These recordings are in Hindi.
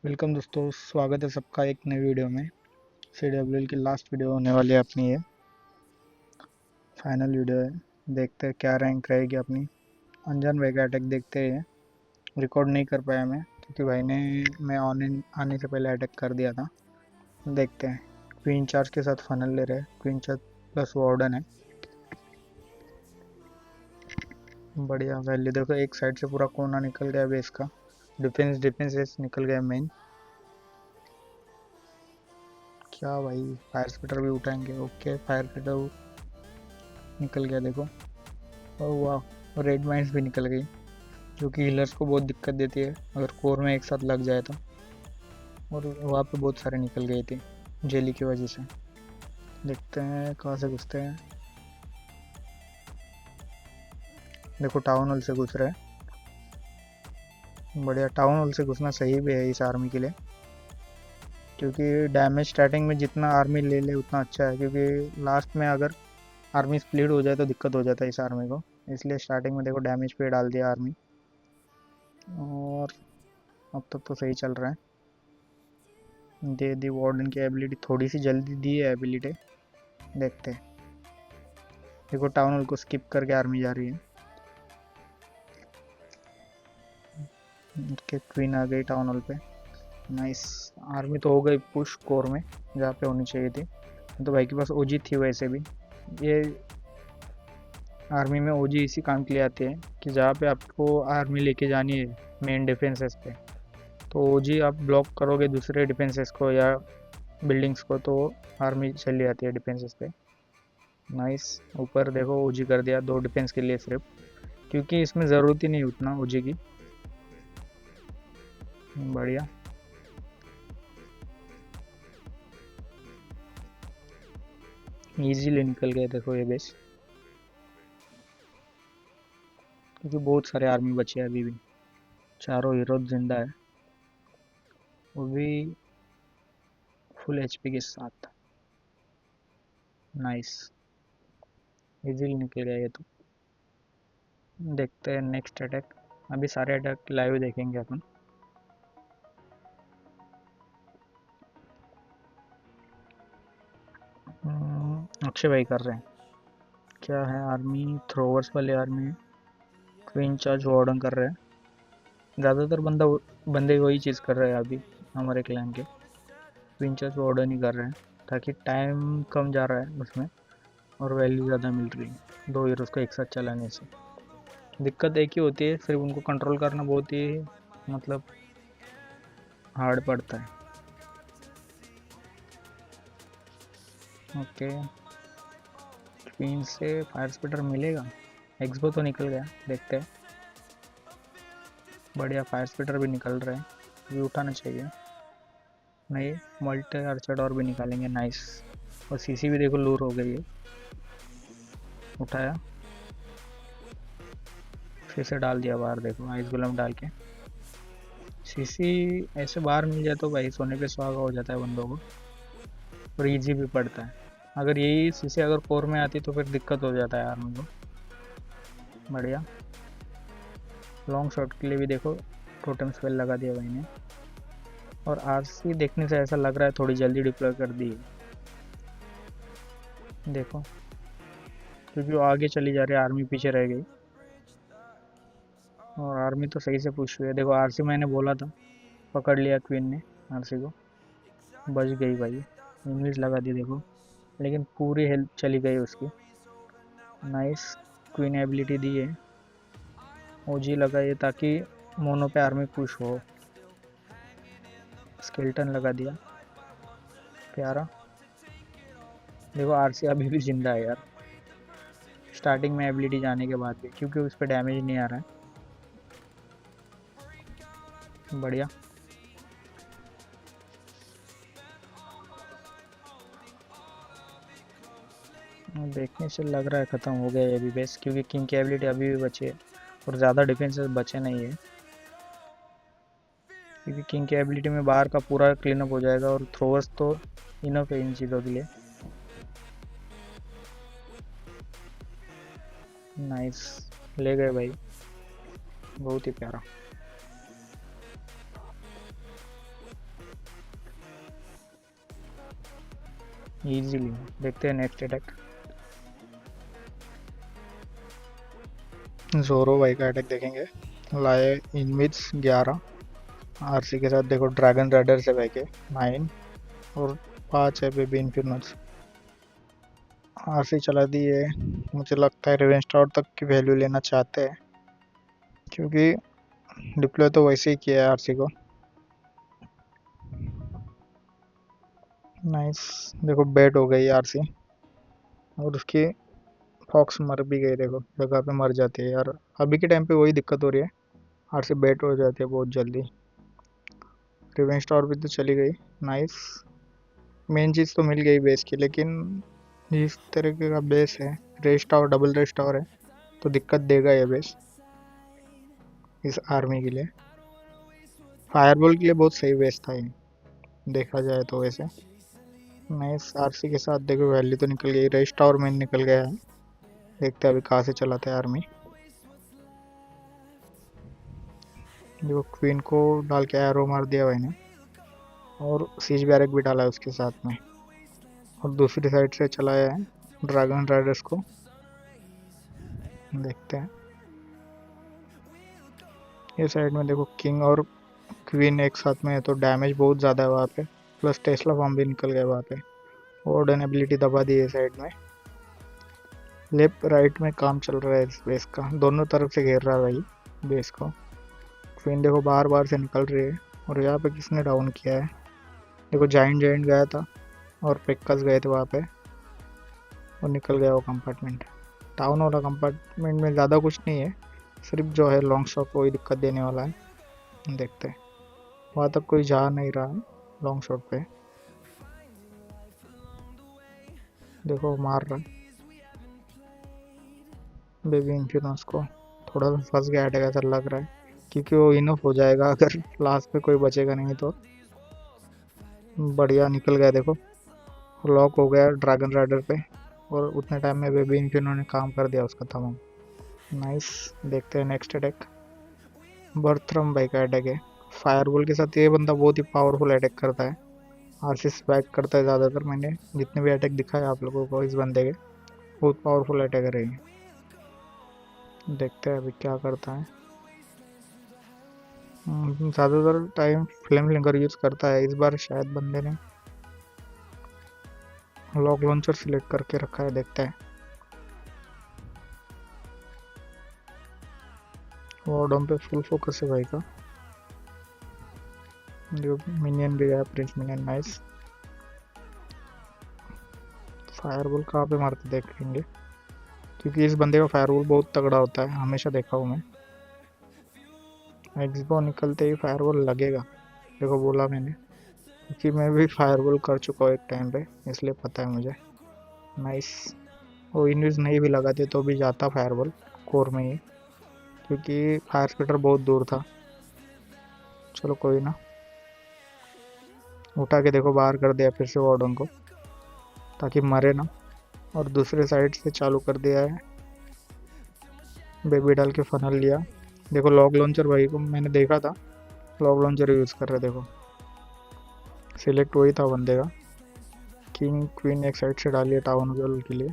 वेलकम दोस्तों, स्वागत है सबका एक नई वीडियो में। CWL की लास्ट वीडियो होने वाली है अपनी, ये फाइनल वीडियो है। देखते हैं क्या रैंक रहेगी अपनी। अनजान भाई का अटैक देखते हैं। रिकॉर्ड नहीं कर पाया मैं क्योंकि भाई ने मैं ऑन आने से पहले अटैक कर दिया था। देखते हैं। क्वीन चार्ज के साथ फाइनल ले रहे हैं। क्वीन चार्ज प्लस वार्डन है। बढ़िया वैल्यू देखो, एक साइड से पूरा कोना निकल गया बेस का। डिफेंस निकल गया मेन। क्या भाई, फायर स्पिटर भी उठाएंगे। ओके, फायर स्पिटर निकल गया देखो। और वाह, रेड माइंस भी निकल गई जो कि हीलर्स को बहुत दिक्कत देती है अगर कोर में एक साथ लग जाए तो। और वहाँ पे बहुत सारे निकल गए थे जेली की वजह से। देखते हैं कहाँ से घुसते हैं। देखो, टाउन हॉल से घुस रहे हैं। बढ़िया, टाउन हॉल से घुसना सही भी है इस आर्मी के लिए, क्योंकि डैमेज स्टार्टिंग में जितना आर्मी ले ले उतना अच्छा है, क्योंकि लास्ट में अगर आर्मी स्प्लिट हो जाए तो दिक्कत हो जाता है इस आर्मी को। इसलिए स्टार्टिंग में देखो डैमेज पे डाल दिया आर्मी। और अब तक तो सही चल रहा है। दे दी वार्डन की एबिलिटी, थोड़ी सी जल्दी दी है एबिलिटी। देखते हैं। देखो, टाउन हॉल को स्किप करके आर्मी जा रही है। के क्वीन आ गई टाउन हॉल पे। नाइस। आर्मी तो हो गई पुश कोर में जहाँ पे होनी चाहिए थी। तो भाई के पास ओजी थी वैसे भी। ये आर्मी में ओजी इसी काम के लिए आते हैं कि जहाँ पे आपको आर्मी लेके जानी है मेन डिफेंसेस पे, तो ओजी आप ब्लॉक करोगे दूसरे डिफेंसेस को या बिल्डिंग्स को, तो आर्मी चली जाती है डिफेंसेस पे। नाइस। ऊपर देखो ओजी कर दिया दो डिफेंस के लिए सिर्फ, क्योंकि इसमें ज़रूरत ही नहीं उतना ओजी की। बढ़िया। इजीली निकल गए देखो ये बेस, क्योंकि बहुत सारे आर्मी बचे हैं अभी भी। चारों हीरो जिंदा है, वो भी फुल एचपी के साथ। नाइस। इजीली निकल गया ये तो। देखते हैं नेक्स्ट अटैक। अभी सारे अटैक लाइव देखेंगे अपन। अक्षय भाई कर रहे हैं। क्या है, आर्मी थ्रोवर्स वाले आर्मी है। क्वीन चार्ज वार्डन कर रहे हैं। ज़्यादातर बंदे वही चीज़ कर रहे हैं अभी हमारे क्लैन के। क्वीन चार्ज वार्डन ही कर रहे हैं, ताकि टाइम कम जा रहा है उसमें और वैल्यू ज़्यादा मिल रही है दो हीरोज़ को एक साथ चलाने से। दिक्कत एक ही होती है, फिर उनको कंट्रोल करना बहुत ही मतलब हार्ड पड़ता है। ओके, क्वीन से फायर स्पिटर मिलेगा। एक्सबो तो निकल गया, देखते हैं। बढ़िया, फायर स्पिटर भी निकल रहे हैं, भी उठाना चाहिए। नहीं, मल्टी आर्चर और भी निकालेंगे। नाइस। और सीसी भी देखो लूर हो गई है। उठाया, फिर से डाल दिया बाहर। देखो आइस गुलम डाल के। सीसी ऐसे बाहर मिल जाए तो भाई सोने पे सुहागा हो जाता है बंदों को, और इजी भी पड़ता है। अगर यही सीसी अगर कोर में आती तो फिर दिक्कत हो जाता है आर्मी को। बढ़िया। लॉन्ग शॉट के लिए भी देखो टोटम स्पेल लगा दिया भाई ने। और आरसी देखने से ऐसा लग रहा है थोड़ी जल्दी डिप्लॉय कर दी है। देखो, क्योंकि वो आगे चली जा रही है, आर्मी पीछे रह गई। और आर्मी तो सही से पुश हुई है। देखो आरसी मैंने बोला था, पकड़ लिया क्वीन ने आरसी को। बच गई भाई। इनविज लगा दी देखो, लेकिन पूरी हेल्थ चली गई उसकी। नाइस। क्वीन एबिलिटी दी है। ओजी लगा ये ताकि मोनो पे आर्मी पुश हो। स्केल्टन लगा दिया, प्यारा। देखो आरसी अभी भी जिंदा है यार, स्टार्टिंग में एबिलिटी जाने के बाद भी, क्योंकि उस पर डैमेज नहीं आ रहा है। बढ़िया। देखने से लग रहा है ख़त्म हो गया ये भी बेस, क्योंकि किंग की एबिलिटी अभी भी बची है और ज़्यादा डिफेंसेस बचे नहीं है। क्योंकि किंग की एबिलिटी में बाहर का पूरा क्लीन अप हो जाएगा, और थ्रोवर्स तो इनफ है इन चीज़ों के लिए। नाइस, ले गए भाई, बहुत ही प्यारा। इजीली। देखते हैं नेक्स्ट अटैक। जोरो भाई का अटैक देखेंगे। लाए इनविड्स 11 आरसी के साथ। देखो ड्रैगन राइडर से भाई के 9 और 5 है बेबी इन्फिनस। आरसी चला दी है। मुझे लगता है रिवेंज टावर तक की वैल्यू लेना चाहते हैं, क्योंकि डिप्लॉय तो वैसे ही किया है आरसी को। नाइस। देखो बेट हो गई आरसी, और उसकी फॉक्स मर भी गई। देखो जगह पे मर जाती है यार। अभी के टाइम पे वही दिक्कत हो रही है, आरसी बेट हो जाती है बहुत जल्दी। रिवेंज टावर भी तो चली गई। नाइस। मेन चीज़ तो मिल गई बेस की, लेकिन जिस तरीके का बेस है, race tower double race tower है, तो दिक्कत देगा ये बेस इस आर्मी के लिए। फायरबॉल के लिए बहुत सही बेस था ये, देखा जाए तो वैसे। नाइस। आरसी के साथ देखो वैल्यू तो निकल गई, रेस टावर में निकल गया है। देखते हैं अभी कहाँ से चलाता है आर्मी। देखो क्वीन को डाल के एरो मार दिया भाई ने, और सीज बैरक भी डाला है उसके साथ में, और दूसरी साइड से चलाया है ड्रैगन राइडर्स को। देखते हैं ये साइड में। देखो किंग और क्वीन एक साथ में है, तो डैमेज बहुत ज़्यादा है वहाँ पे, प्लस टेस्ला फॉर्म भी निकल गया वहाँ पे। वार्डन एबिलिटी दबा दी है साइड में। लेफ्ट राइट में काम चल रहा है इस बेस का, दोनों तरफ से घेर रहा है भाई बेस को। क्वीन देखो बार बार से निकल रही है, और यहाँ पे किसने डाउन किया है? देखो जाइंट जाइंट गया था, और पेक्कस गए थे वहाँ पे, और निकल गया वो कंपार्टमेंट। टाउन वाला कंपार्टमेंट में ज़्यादा कुछ नहीं है, सिर्फ जो है लॉन्ग शॉट वही दिक्कत देने वाला है। देखते हैं। वहाँ तक कोई जा नहीं रहा है लॉन्ग शॉट पे। देखो मार रहा है बेबी इन्फ्यूनस को। थोड़ा सा फंस गया अटैक ऐसा लग रहा है, क्योंकि वो इनफ हो जाएगा अगर लास्ट पे कोई बचेगा नहीं तो। बढ़िया निकल गया। देखो लॉक हो गया ड्रैगन राइडर पे, और उतने टाइम में बेबी इन्फ्यूनो ने काम कर दिया उसका तमाम। नाइस। देखते हैं नेक्स्ट अटैक। बर्थरम भाई का अटैक है। फायरबॉल के साथ ये बंदा बहुत ही पावरफुल अटैक करता है, आरसीस बैक करता है ज़्यादातर। मैंने जितने भी अटैक दिखाए आप लोगों को इस बंदे के, बहुत पावरफुल अटैकर है ये। देखते हैं अभी क्या करता है। ज़्यादातर टाइम फ्लेम फ्लिंगर यूज़ करता है, इस बार शायद बंदे ने लॉक लॉन्चर सिलेक्ट करके रखा है। देखते हैं। वार्डन पे फुल फोकस है भाई का। जो मिनियन भी गया, प्रिंस मिनियन। नाइस। फायरबॉल कहाँ पे मारते देखेंगे, क्योंकि इस बंदे का फायरबॉल बहुत तगड़ा होता है, हमेशा देखा हूँ मैं। एक्सबो निकलते ही फायरबॉल लगेगा, देखो बोला मैंने, क्योंकि मैं भी फायरबॉल कर चुका हूँ एक टाइम पे, इसलिए पता है मुझे। नाइस। वो इनविज नहीं भी लगाते तो भी जाता फायरबॉल कोर में ही, क्योंकि फायर स्पिटर बहुत दूर था। चलो कोई ना। उठा के देखो बाहर कर दिया फिर से वार्डन को, ताकि मरे ना। और दूसरे साइड से चालू कर दिया है, बेबी डाल के फनल लिया। देखो लॉक लॉन्चर भाई को मैंने देखा था, लॉक लॉन्चर यूज़ कर रहे। देखो सिलेक्ट वही था बंदे का। किंग क्वीन एक साइड से डालिए टाउन गर्ल के लिए।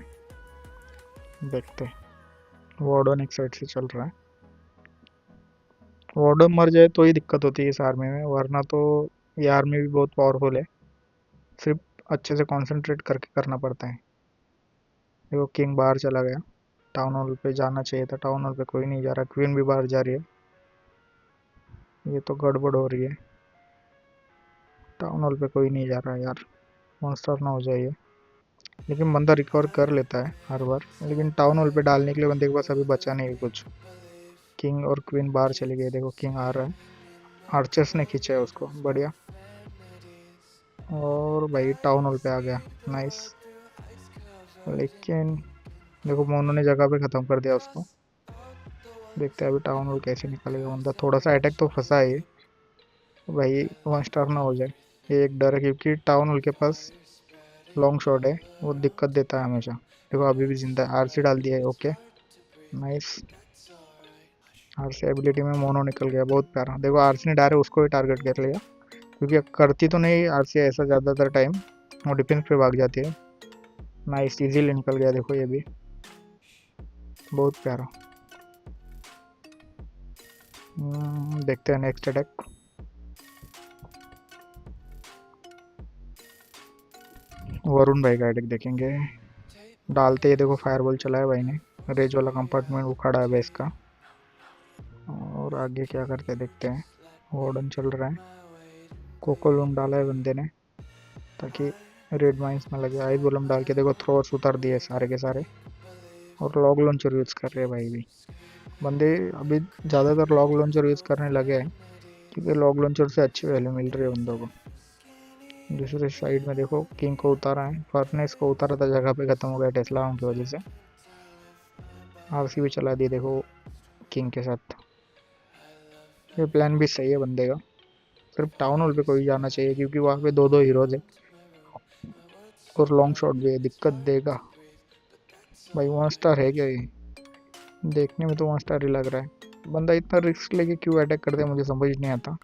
देखते वार्डन एक साइड से चल रहा है। वार्डन मर जाए तो ही दिक्कत होती है इस आर्मी में, वरना तो ये आर्मी भी बहुत पावरफुल है, सिर्फ अच्छे से कंसंट्रेट करके करना पड़ता है। देखो किंग बाहर चला गया, टाउन हॉल पे जाना चाहिए था, टाउन हॉल पे कोई नहीं जा रहा। क्वीन भी बाहर जा रही है, ये तो गड़बड़ हो रही है। टाउन हॉल पे कोई नहीं जा रहा यार, मॉन्स्टर ना हो जाए। लेकिन बंदा रिकवर कर लेता है हर बार, लेकिन टाउन हॉल पे डालने के लिए बंदे के पास अभी बचा नहीं है कुछ। किंग और क्वीन बाहर चले गए। देखो किंग आ रहा है, आर्चर्स ने खींचा है उसको, बढ़िया। और भाई टाउन हॉल पे आ गया। नाइस। लेकिन देखो मोनो ने जगह पे ख़त्म कर दिया उसको। देखते हैं अभी टाउन हॉल कैसे निकलेगा बंदा। थोड़ा सा अटैक तो फंसा है ये, भाई 1 स्टार ना हो जाए, ये एक डर है, क्योंकि टाउन हॉल के पास लॉन्ग शॉट है, वो दिक्कत देता है हमेशा। देखो अभी भी जिंदा है, आरसी डाल दिया है। Okay nice. आरसी एबिलिटी में मोनो निकल गया, बहुत प्यारा। देखो आरसी ने डायरेक्ट उसको ही टारगेट कर लिया, क्योंकि करती तो नहीं आरसी ऐसा ज़्यादातर टाइम, वो डिफेंस पे भाग जाती है। नाइस, इजीली निकल गया देखो ये भी, बहुत प्यारा। देखते हैं नेक्स्ट अटैक। वरुण भाई का अटैक देखेंगे। डालते ही देखो फायरबॉल चलाया भाई ने, रेज वाला कंपार्टमेंट उखाड़ा है बेस का। और आगे क्या करते देखते हैं। वार्डन चल रहा है, कोकोलूम डाला है बंदे ने ताकि रेड माइंस में लगे। आइस गोलम डाल के देखो थ्रोअर्स उतार दिए सारे के सारे, और लॉग लॉन्चर यूज़ कर रहे हैं भाई भी बंदे। अभी ज़्यादातर लॉग लॉन्चर यूज़ करने लगे हैं क्योंकि लॉग लॉन्चर से अच्छी वैल्यू मिल रही है बंदों को। दूसरे साइड में देखो किंग को उतारा है, फर्नेस को उतारा था, जगह पे खत्म हो गया टेस्ला की वजह से। आरसी भी चला दी देखो किंग के साथ। ये प्लान भी सही है बंदे का। सिर्फ टाउन हॉल पे कोई जाना चाहिए क्योंकि वहाँ पे दो दो हीरोज है और लॉन्ग शॉट भी है, दिक्कत देगा भाई। 1 स्टार है क्या ये? देखने में तो 1 स्टार ही लग रहा है। बंदा इतना रिस्क लेके क्यों अटैक करते हैं मुझे समझ नहीं आता।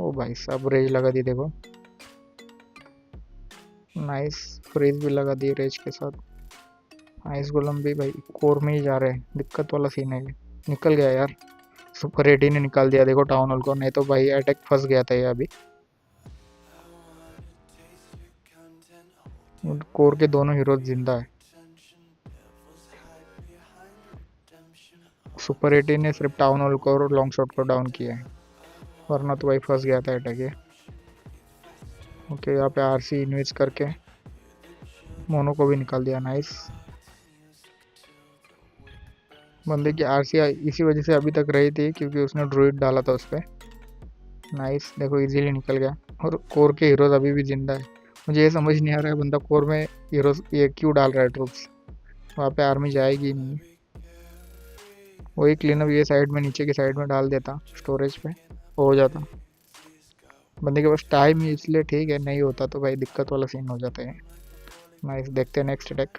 ओ भाई साहब रेज लगा दी देखो, नाइस। फ्रीज भी लगा दी रेज के साथ। आइस गोलम भी भाई कोर में ही जा रहे हैं, दिक्कत वाला सीन है ये। निकल गया यार, सुपर 18 ने निकाल दिया देखो टाउन हॉल को, नहीं तो भाई अटैक फंस गया था ये अभी। कोर के दोनों हीरो जिंदा है। सुपर 18 ने सिर्फ टाउन हॉल को और लॉन्ग शॉट को डाउन किया है, वरना तो भाई फंस गया था अटैक ये। ओके, यहाँ पे आरसी इन्वेस्ट करके मोनो को भी निकाल दिया, नाइस। बंदे की आरसी इसी वजह से अभी तक रही थी क्योंकि उसने ड्रूइड डाला था उस पर। नाइस, देखो इजीली निकल गया। और कोर के हीरोज अभी भी जिंदा है। मुझे ये समझ नहीं आ रहा है बंदा कोर में हीरोज ये क्यों डाल रहा है ट्रूप्स, वहाँ पे आर्मी जाएगी ही नहीं। वही क्लीनअप ये साइड में नीचे की साइड में डाल देता, स्टोरेज पे हो जाता। बंदे के पास टाइम ही इसलिए ठीक है, नहीं होता तो भाई दिक्कत वाला सीन हो जाता है। नाइस, देखते हैं नेक्स्ट अटैक।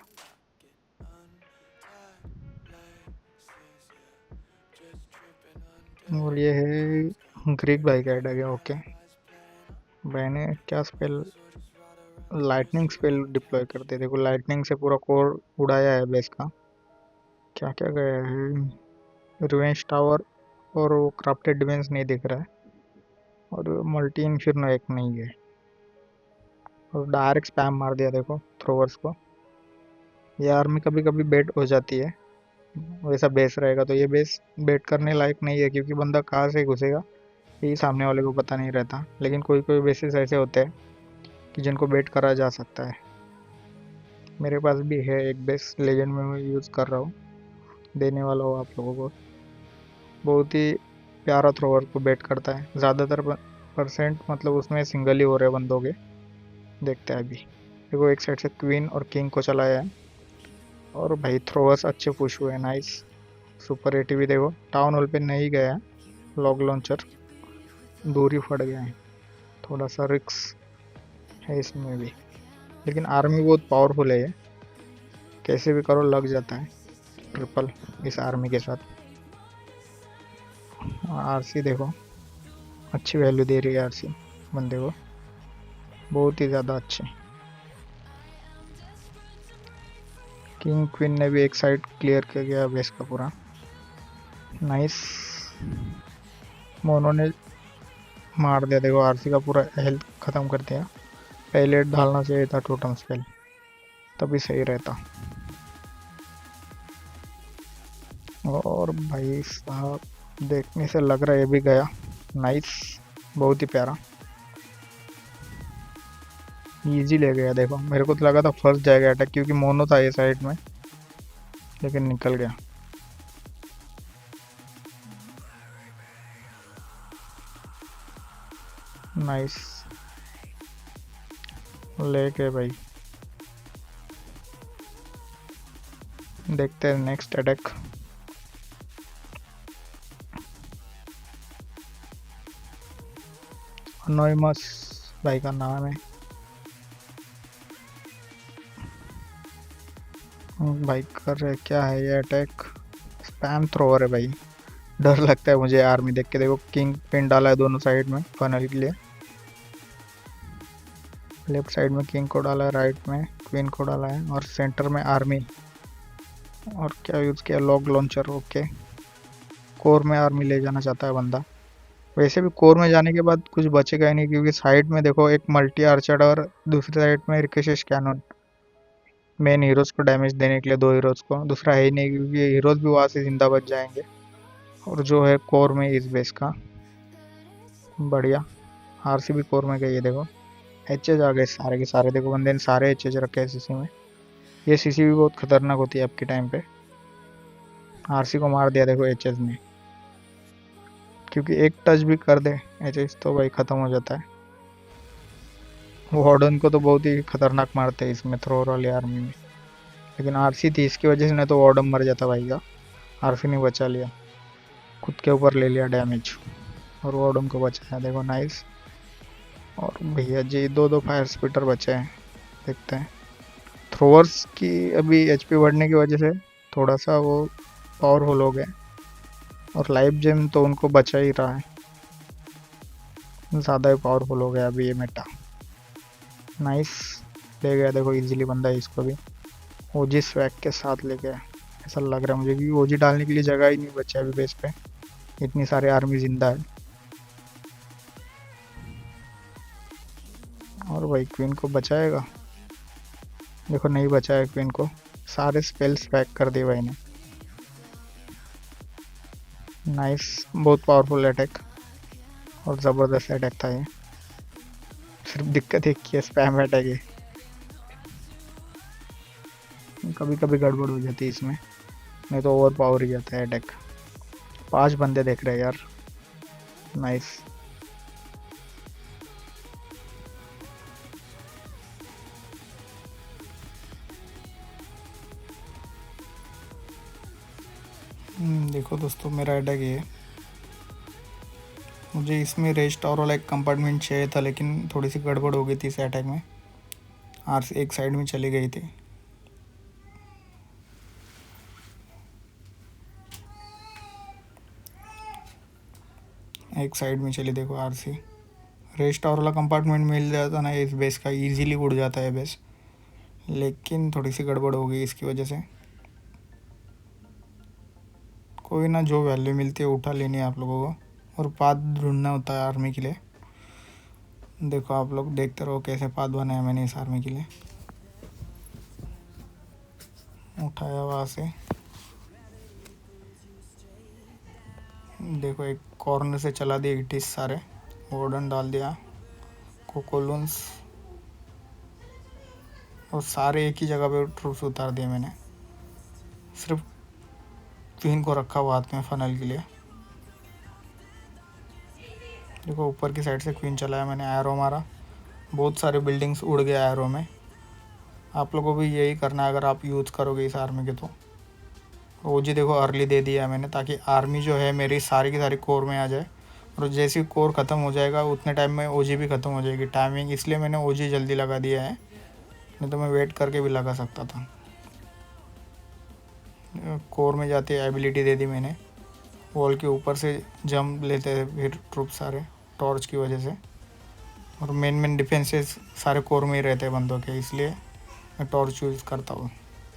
और ये है ग्रीक भाई का अटैक है। ओके, मैंने क्या स्पेल, लाइटनिंग स्पेल डिप्लॉय करते, देखो लाइटनिंग से पूरा कोर उड़ाया है बेस का। क्या क्या गया है, रिवेंज टावर और वो क्राफ्टेड डिफेंस नहीं दिख रहा है, और मल्टी इन्फिर्नो एक नहीं है, और डायरेक्ट स्पैम मार दिया देखो थ्रोवर्स को। ये आर्मी कभी कभी बेट हो जाती है, वैसा बेस रहेगा तो ये बेस बेट करने लायक नहीं है क्योंकि बंदा कहाँ से घुसेगा ये सामने वाले को पता नहीं रहता। लेकिन कोई कोई बेसिस ऐसे होते हैं कि जिनको बेट करा जा सकता है। मेरे पास भी है एक बेस लेजेंड में, मैं यूज़ कर रहा हूँ, देने वाला हो आप लोगों को। बहुत ही प्यारा थ्रोवर को बेट करता है, ज़्यादातर परसेंट मतलब उसमें सिंगल ही हो रहे बंदों के। देखते हैं अभी, देखो एक साइड से क्वीन और किंग को चलाया है, और भाई थ्रोवर्स अच्छे पुश हुए, नाइस। सुपर 80 भी देखो टाउन हॉल पे नहीं गया, लॉग लॉन्चर दूर ही फट गया है, थोड़ा सा रिक्स है इसमें भी। लेकिन आर्मी बहुत पावरफुल है, ये कैसे भी करो लग जाता है ट्रिपल इस आर्मी के साथ। आरसी देखो अच्छी वैल्यू दे रही है आरसी बंदे को, बहुत ही ज़्यादा अच्छे। किंग क्वीन ने भी एक साइड क्लियर कर गया बेस का पूरा, नाइस। मोनो ने मार दिया देखो, आरसी का पूरा हेल्थ ख़त्म कर दिया। पहले डालना चाहिए था टोटम स्पेल, तभी सही रहता। और भाई साहब देखने से लग रहा है ये भी गया, नाइस, बहुत ही प्यारा, इजी ले गया देखो। मेरे को तो लगा था फर्स्ट जाएगा अटैक क्योंकि मोनो था ये साइड में, लेकिन निकल गया। नाइस, लेके भाई देखते हैं नेक्स्ट अटैक। अनोइमस भाई का नाम है भाई, कर रहे क्या है ये अटैक, स्पैम थ्रोवर है भाई। डर लगता है मुझे आर्मी देख के। देखो किंग पिन डाला है दोनों साइड में फनल के लिए, लेफ्ट साइड में किंग को डाला है, राइट में क्वीन को डाला है और सेंटर में आर्मी। और क्या यूज़ किया, लॉग लॉन्चर। ओके, कोर में आर्मी ले जाना चाहता है बंदा। वैसे भी कोर में जाने के बाद कुछ बचेगा ही नहीं, क्योंकि साइड में देखो एक मल्टी आर्चर और दूसरी साइड में रिकोशिश कैनन, मेन हीरोज को डैमेज देने के लिए। दो हीरोज को, दूसरा है ही नहीं, क्योंकि हीरोज भी वहाँ से जिंदा बच जाएंगे। और जो है कोर में इस बेस का, बढ़िया। आरसी भी कोर में गई है, देखो एचएज आ गए सारे के सारे। देखो बंदे ने सारे एचएज रखे हैं सीसी में। ये सीसी भी बहुत खतरनाक होती है आपके टाइम पे। आरसी को मार दिया देखो एचएज ने, क्योंकि एक टच भी कर दे एचएज तो भाई खत्म हो जाता है। वार्डन को तो बहुत ही खतरनाक मारते हैं इसमें, थ्रोर वाली आर्मी में। लेकिन आरसी थी, इसकी वजह से नहीं तो वार्डन मर जाता भाई का। आरसी ने बचा लिया, खुद के ऊपर ले लिया डैमेज और वार्डन को बचाया। देखो नाइस। और भैया जी दो दो फायर स्पिटर बचे हैं, देखते हैं। थ्रोवर्स की अभी एचपी बढ़ने की वजह से थोड़ा सा वो पावरफुल हो गए, और लाइफ जेम तो उनको बचा ही रहा है, ज़्यादा ही पावरफुल हो गया अभी ये मेटा। नाइस, ले गया देखो इजीली बंदा इसको भी। ओजी स्वैग के साथ ले गया ऐसा लग रहा है मुझे, क्योंकि ओजी डालने के लिए जगह ही नहीं बचा अभी बेस पे, इतनी सारी आर्मी जिंदा है। और भाई क्वीन को बचाएगा, देखो नहीं बचाया क्वीन को, सारे स्पेल्स पैक कर दिए भाई ने। नाइस, बहुत पावरफुल अटैक और ज़बरदस्त अटैक था ये। सिर्फ दिक्कत एक की है, स्पैम अटैक है, कभी कभी गड़बड़ हो जाती है इसमें, नहीं तो ओवर पावर ही जाता है अटैक। 5 बंदे देख रहे हैं यार। नाइस, देखो दोस्तों मेरा अटैक ये, मुझे इसमें रेज टावर वाला एक कंपार्टमेंट चाहिए था, लेकिन थोड़ी सी गड़बड़ हो गई थी इस अटैक में। आर एक साइड में चली गई थी। एक साइड में चली, देखो आरसी। रेज टावर वाला कंपार्टमेंट मिल जाता ना इस बेस का, इजीली उड़ जाता है बेस, लेकिन थोड़ी सी गड़बड़ हो गई इसकी वजह से। कोई ना, जो वैल्यू मिलती है उठा लेनी है आप लोगों को, और पाथ ढूंढना होता है आर्मी के लिए। देखो आप लोग देखते रहो कैसे पाथ बनाया मैंने इस आर्मी के लिए। उठाया वहाँ से, देखो एक कॉर्नर से चला दिया इटिस सारे, वार्डन डाल दिया, कोकोलून्स, और सारे एक ही जगह पे ट्रूप्स उतार दिए मैंने। सिर्फ क्वीन को रखा हुआ हाथ में फनल के लिए। देखो ऊपर की साइड से क्वीन चलाया मैंने, एरो मारा, बहुत सारे बिल्डिंग्स उड़ गया एरो में। आप लोगों को भी यही करना है अगर आप यूज़ करोगे इस आर्मी के। तो ओजी देखो अर्ली दे दिया मैंने, ताकि आर्मी जो है मेरी सारी की सारी कोर में आ जाए, और जैसे ही कोर ख़त्म हो जाएगा उतने टाइम में ओजी भी ख़त्म हो जाएगी। टाइमिंग इसलिए मैंने ओजी जल्दी लगा दिया है, नहीं तो मैं वेट करके भी लगा सकता था। कोर में जाते एबिलिटी दे दी मैंने, वॉल के ऊपर से जंप लेते हैं फिर ट्रूप सारे टॉर्च की वजह से, और मेन डिफेंसेस सारे कोर में ही रहते हैं बंदों के, इसलिए मैं टॉर्च यूज़ करता हूँ।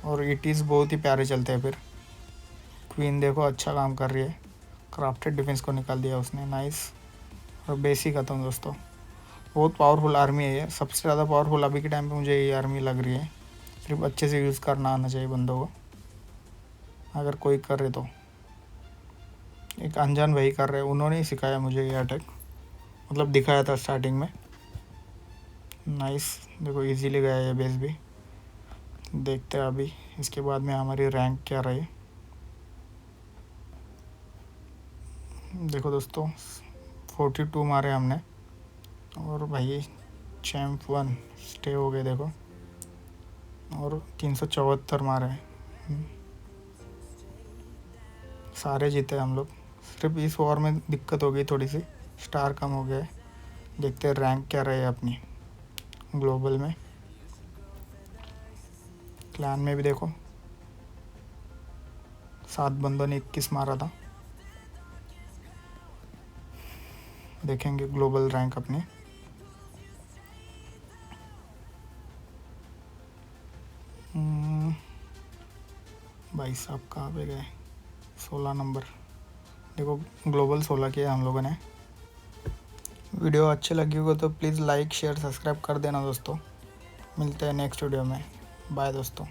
और इटीज़ बहुत ही प्यारे चलते हैं। फिर क्वीन देखो अच्छा काम कर रही है, क्राफ्टेड डिफेंस को निकाल दिया उसने, नाइस। और बेस ही खत्म दोस्तों। बहुत पावरफुल आर्मी है ये, सबसे ज़्यादा पावरफुल अभी के टाइम पे मुझे ये आर्मी लग रही है। सिर्फ अच्छे से यूज़ करना आना चाहिए बंदों को, अगर कोई करे तो। एक अनजान भाई कर रहे हैं, उन्होंने ही सिखाया मुझे ये अटैक, मतलब दिखाया था स्टार्टिंग में। नाइस, देखो इजीली गया ये बेस भी। देखते हैं अभी इसके बाद में हमारी रैंक क्या रही। देखो दोस्तों 42 मारे हमने, और भाई चैम्प 1 स्टे हो गए देखो, और 374 मारे। सारे जीते हम लोग। सिर्फ इस वॉर में दिक्कत हो गई थोड़ी सी, स्टार कम हो गया। देखते हैं रैंक क्या रहे अपनी ग्लोबल में। क्लैन में भी देखो 7 बंदों ने 21 मारा था। देखेंगे ग्लोबल रैंक अपनी। भाई साहब कहाँ पे गए? 16 नंबर। देखो ग्लोबल 16 किया हम लोगों ने। वीडियो अच्छी लगी हो तो प्लीज़ लाइक शेयर सब्सक्राइब कर देना दोस्तों। मिलते हैं नेक्स्ट वीडियो में। बाय दोस्तों।